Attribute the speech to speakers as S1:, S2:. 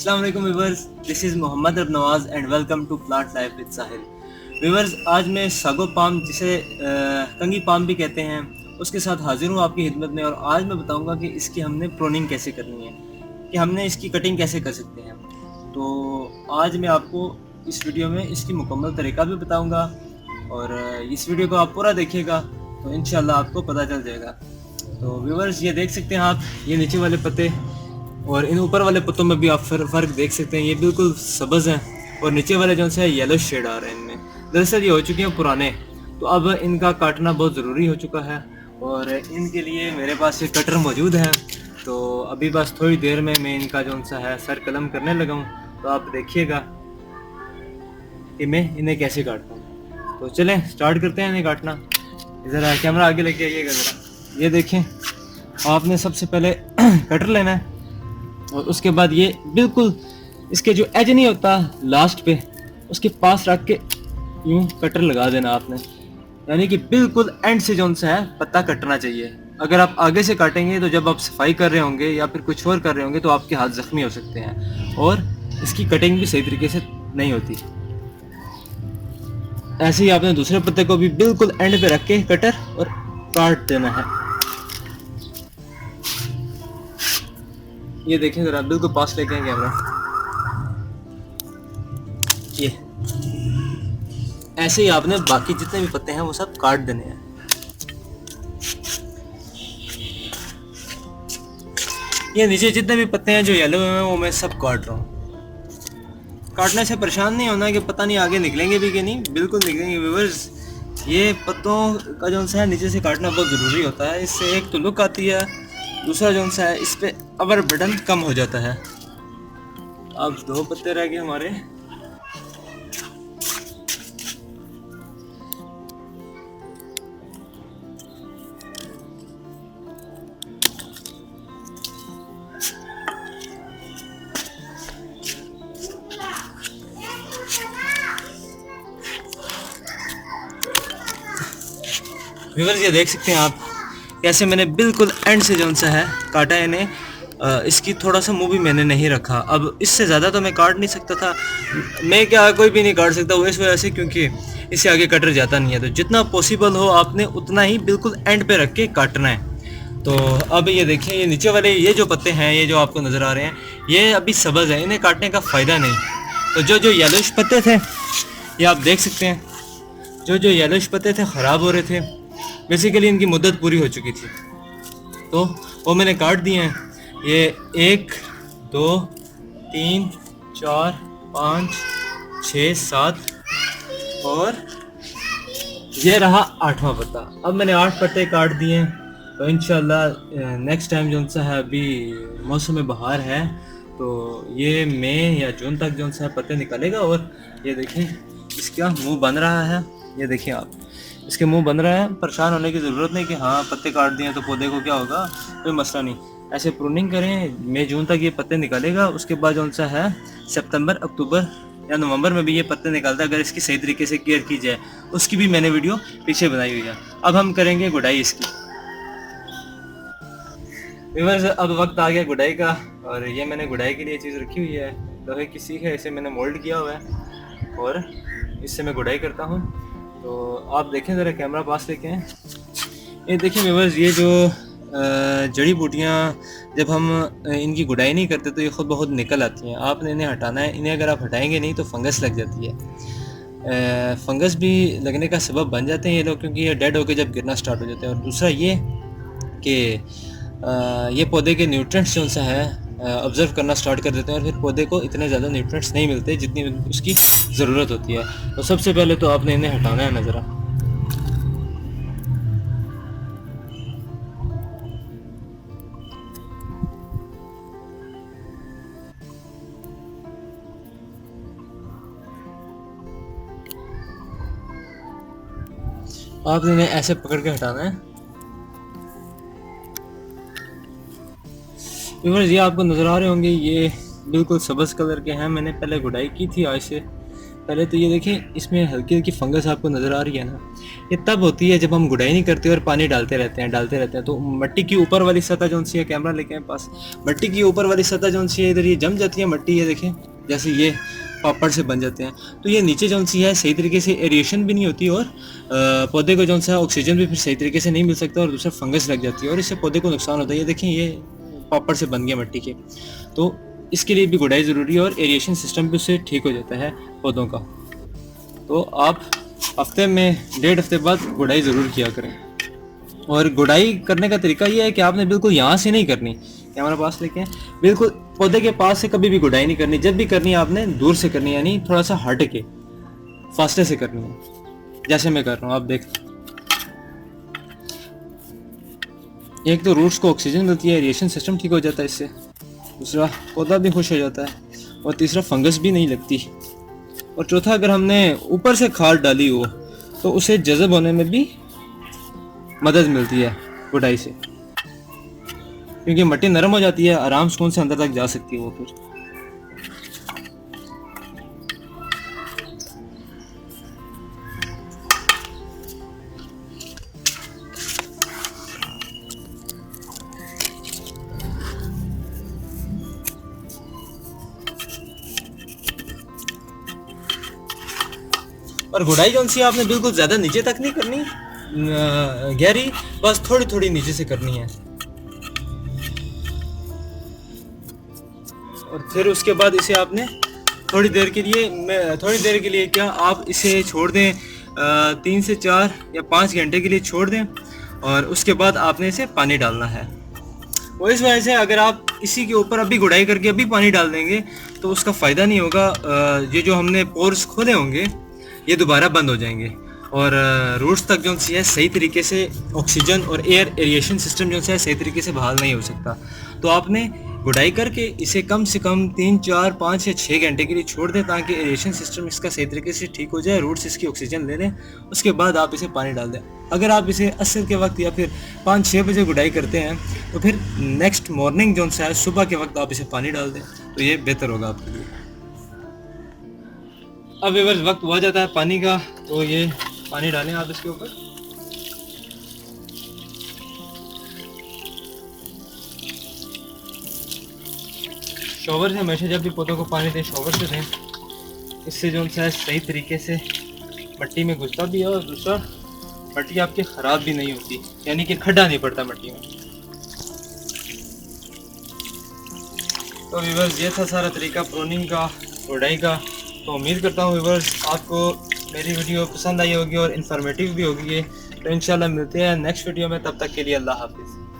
S1: अस्सलाम वालेकुम viewers, this is Mohammad Nawaz and welcome to plant life with Sahil. Viewers, आज मैं सागो पाम जिसे कंगी पाम भी कहते हैं उसके साथ हाजिर हूँ आपकी खिदमत में। और आज मैं बताऊंगा कि इसकी हमने प्रोनिंग कैसे करनी है, कि हमने इसकी कटिंग कैसे कर सकते हैं। तो आज मैं आपको इस वीडियो में इसकी मुकम्मल तरीका भी बताऊंगा और इस वीडियो को आप पूरा देखिएगा तो इंशाल्लाह आपको पता चल जाएगा। तो व्यूअर्स, ये देख सकते हैं आप, ये नीचे वाले पत्ते और इन ऊपर वाले पत्तों में भी आप फ़र्क देख सकते हैं। ये बिल्कुल सब्ज़ हैं और नीचे वाले जो है येलो शेड आ रहे हैं इनमें। दरअसल ये हो चुके हैं पुराने, तो अब इनका काटना बहुत ज़रूरी हो चुका है और इनके लिए मेरे पास एक कटर मौजूद है। तो अभी बस थोड़ी देर में मैं इनका जो है सर कलम करने लगा हूँ। तो आप देखिएगा कि मैं इन्हें कैसे काटता हूँ। तो चलें स्टार्ट करते हैं इन्हें काटना। ज़रा कैमरा आगे लेके आइएगा ज़रा। ये देखें, आपने सबसे पहले कटर लेना है और उसके बाद ये बिल्कुल इसके जो एज नहीं होता लास्ट पे, उसके पास रख के यूं कटर लगा देना आपने, यानी कि बिल्कुल एंड से जो सा है पत्ता कटना चाहिए। अगर आप आगे से काटेंगे तो जब आप सफाई कर रहे होंगे या फिर कुछ और कर रहे होंगे तो आपके हाथ जख्मी हो सकते हैं और इसकी कटिंग भी सही तरीके से नहीं होती। ऐसे ही आपने दूसरे पत्ते को भी बिल्कुल एंड पे रख के कटर और काट देना है। ये देखें जरा, बिल्कुल पास लेके आए कैमरा। ये ऐसे ही आपने बाकी जितने भी पत्ते हैं वो सब काट देने हैं। ये नीचे जितने भी पत्ते हैं जो येलो हैं वो मैं सब काट रहा हूँ। काटने से परेशान नहीं होना कि पता नहीं आगे निकलेंगे भी कि नहीं, बिल्कुल निकलेंगे व्यूअर्स। ये पत्तों का जो है नीचे से काटना बहुत ज़रूरी होता है। इससे एक तो लुक आती है, दूसरा जो है इस पे अवर बटन कम हो जाता है। अब 2 पत्ते रह गए हमारे। व्यूअर्स, ये देख सकते हैं आप कैसे मैंने बिल्कुल एंड से जो सा है काटा है इन्हें। इसकी थोड़ा सा मुंह भी मैंने नहीं रखा। अब इससे ज़्यादा तो मैं काट नहीं सकता था, मैं क्या कोई भी नहीं काट सकता वो इस वजह से क्योंकि इससे आगे कटर जाता नहीं है। तो जितना पॉसिबल हो आपने उतना ही बिल्कुल एंड पे रख के काटना है। तो अब ये देखिए, ये नीचे वाले ये जो पत्ते हैं, ये जो आपको नज़र आ रहे हैं, ये अभी सब्ज़ है, इन्हें काटने का फ़ायदा नहीं। तो जो जो येलोइश पत्ते थे ये आप देख सकते हैं, जो जो येलोइश पत्ते थे ख़राब हो रहे थे, बेसिकली इनकी मुद्दत पूरी हो चुकी थी, तो वो मैंने काट दिए हैं। ये 1 2 3 4 5 6 7 और ये रहा 8वां पत्ता। अब मैंने 8 पत्ते काट दिए हैं। तो इंशाल्लाह नेक्स्ट टाइम जो सा है, अभी मौसम बहार है तो ये मई या जून तक जो सा पत्ते निकलेगा। और ये देखें इसका मुंह बन रहा है, ये देखिए आप, इसके मुंह बन रहा है। परेशान होने की ज़रूरत नहीं कि हाँ पत्ते काट दिए तो पौधे को क्या होगा, कोई मसला नहीं। ऐसे प्रूनिंग करें, मई जून तक ये पत्ते निकलेगा। उसके बाद जो सा है सितंबर अक्टूबर या नवंबर में भी ये पत्ते निकलता है अगर इसकी सही तरीके से केयर की जाए। उसकी भी मैंने वीडियो पीछे बनाई हुई है। अब हम करेंगे गुडाई इसकी। व्यूअर्स, अब वक्त आ गया गुडाई का और ये मैंने गुडाई के लिए चीज़ रखी हुई है, लोहे की सीख है, इसे मैंने मोल्ड किया हुआ है और इससे मैं गुडाई करता हूँ। तो आप देखें ज़रा, कैमरा पास लेके हैं। ये देखें व्यूअर्स, ये जो जड़ी बूटियाँ जब हम इनकी गुडाई नहीं करते तो ये खुद बहुत निकल आती हैं। आपने इन्हें हटाना है। इन्हें अगर आप हटाएंगे नहीं तो फंगस लग जाती है। फंगस भी लगने का सबब बन जाते हैं ये लोग, क्योंकि ये डेड होकर जब गिरना स्टार्ट हो जाते हैं। और दूसरा ये कि ये पौधे के न्यूट्रिएंट्स जो सा है ऑब्जर्व करना स्टार्ट कर देते हैं और फिर पौधे को इतने ज़्यादा न्यूट्रिएंट्स नहीं मिलते जितनी उसकी ज़रूरत होती है। तो सबसे पहले तो आपने इन्हें हटाना है नज़रा। आपने इन्हें ऐसे पकड़ के हटाना है। व्यूअर्स, ये आपको नज़र आ रहे होंगे, ये बिल्कुल सब्ज़ कलर के हैं। मैंने पहले गुडाई की थी आज से, पहले तो ये देखें, इसमें हल्की हल्की फंगस आपको नज़र आ रही है ना, ये तब होती है जब हम गुड़ाई नहीं करते और पानी डालते रहते हैं। तो मिट्टी की ऊपर वाली सतह जो सी है, कैमरा लेके आए पास, मिट्टी की ऊपर वाली सतह जो सी है इधर ये जम जाती है मिट्टी, ये देखें जैसे ये पापड़ से बन जाते हैं। तो ये नीचे जो सी है सही तरीके से एरिएशन भी नहीं होती और पौधे को जो सा ऑक्सीजन भी फिर सही तरीके से नहीं मिल सकता और दूसरा फंगस लग जाती है और इससे पौधे को नुकसान होता है। ये देखें ये पापड़ से बन गया मिट्टी के, तो इसके लिए भी गुड़ाई ज़रूरी है और एरिएशन सिस्टम भी उससे ठीक हो जाता है पौधों का। तो आप हफ्ते में 1.5 हफ्ते बाद गुड़ाई ज़रूर किया करें। और गुड़ाई करने का तरीका ये है कि आपने बिल्कुल यहाँ से नहीं करनी, कैमरा पास लेके आए, बिल्कुल पौधे के पास से कभी भी गुड़ाई नहीं करनी। जब भी करनी है आपने दूर से करनी है, यानी थोड़ा सा हट के फासले से करनी है, जैसे मैं कर रहा हूँ आप देख। एक तो रूट्स को ऑक्सीजन मिलती है, एरिएशन सिस्टम ठीक हो जाता है इससे, दूसरा पौधा भी खुश हो जाता है और तीसरा फंगस भी नहीं लगती। और चौथा, अगर हमने ऊपर से खाद डाली हो तो उसे जज़ब होने में भी मदद मिलती है गुड़ाई से, क्योंकि मिट्टी नरम हो जाती है, आराम सुकून से अंदर तक जा सकती है वो फिर। और गुड़ाई जो सी आपने बिल्कुल ज़्यादा नीचे तक नहीं करनी, गहरी, बस थोड़ी थोड़ी नीचे से करनी है। और फिर उसके बाद इसे आपने थोड़ी देर के लिए क्या आप इसे छोड़ दें, 3 से 4 या 5 घंटे के लिए छोड़ दें और उसके बाद आपने इसे पानी डालना है। वो इस वजह से अगर आप इसी के ऊपर अभी गुड़ाई करके अभी पानी डाल देंगे तो उसका फ़ायदा नहीं होगा। ये जो हमने पोर्स खोले होंगे ये दोबारा बंद हो जाएंगे और रूट्स तक जो है सही तरीके से ऑक्सीजन और एयर एरिएशन सिस्टम जो है सही तरीके से बहाल नहीं हो सकता। तो आपने गुड़ाई करके इसे कम से कम 3, 4, 5 या 6 घंटे के लिए छोड़ दें ताकि एरिएशन सिस्टम इसका सही तरीके से ठीक हो जाए, रूट्स इसकी ऑक्सीजन ले लें। उसके बाद आप इसे पानी डाल दें। अगर आप इसे असर के वक्त या फिर 5-6 बजे गुड़ाई करते हैं तो फिर नेक्स्ट मॉर्निंग जो है सुबह के वक्त आप इसे पानी डाल दें, तो ये बेहतर होगा आपके लिए। अब व्यूअर्स वक्त हुआ जाता है पानी का, तो ये पानी डालें आप इसके ऊपर। शॉवर से हमेशा जब भी पौधों को पानी दें शॉवर से दें, इससे जो है सही तरीके से मिट्टी में घुसता भी है और दूसरा मिट्टी आपकी ख़राब भी नहीं होती, यानी कि खड्डा नहीं पड़ता मिट्टी में। तो व्यूअर्स ये था सारा तरीका प्रूनिंग का, गुड़ाई का। तो उम्मीद करता हूँ व्यूअर्स आपको मेरी वीडियो पसंद आई होगी और इन्फॉर्मेटिव भी होगी। तो इंशाल्लाह मिलते हैं नेक्स्ट वीडियो में, तब तक के लिए अल्लाह हाफिज़।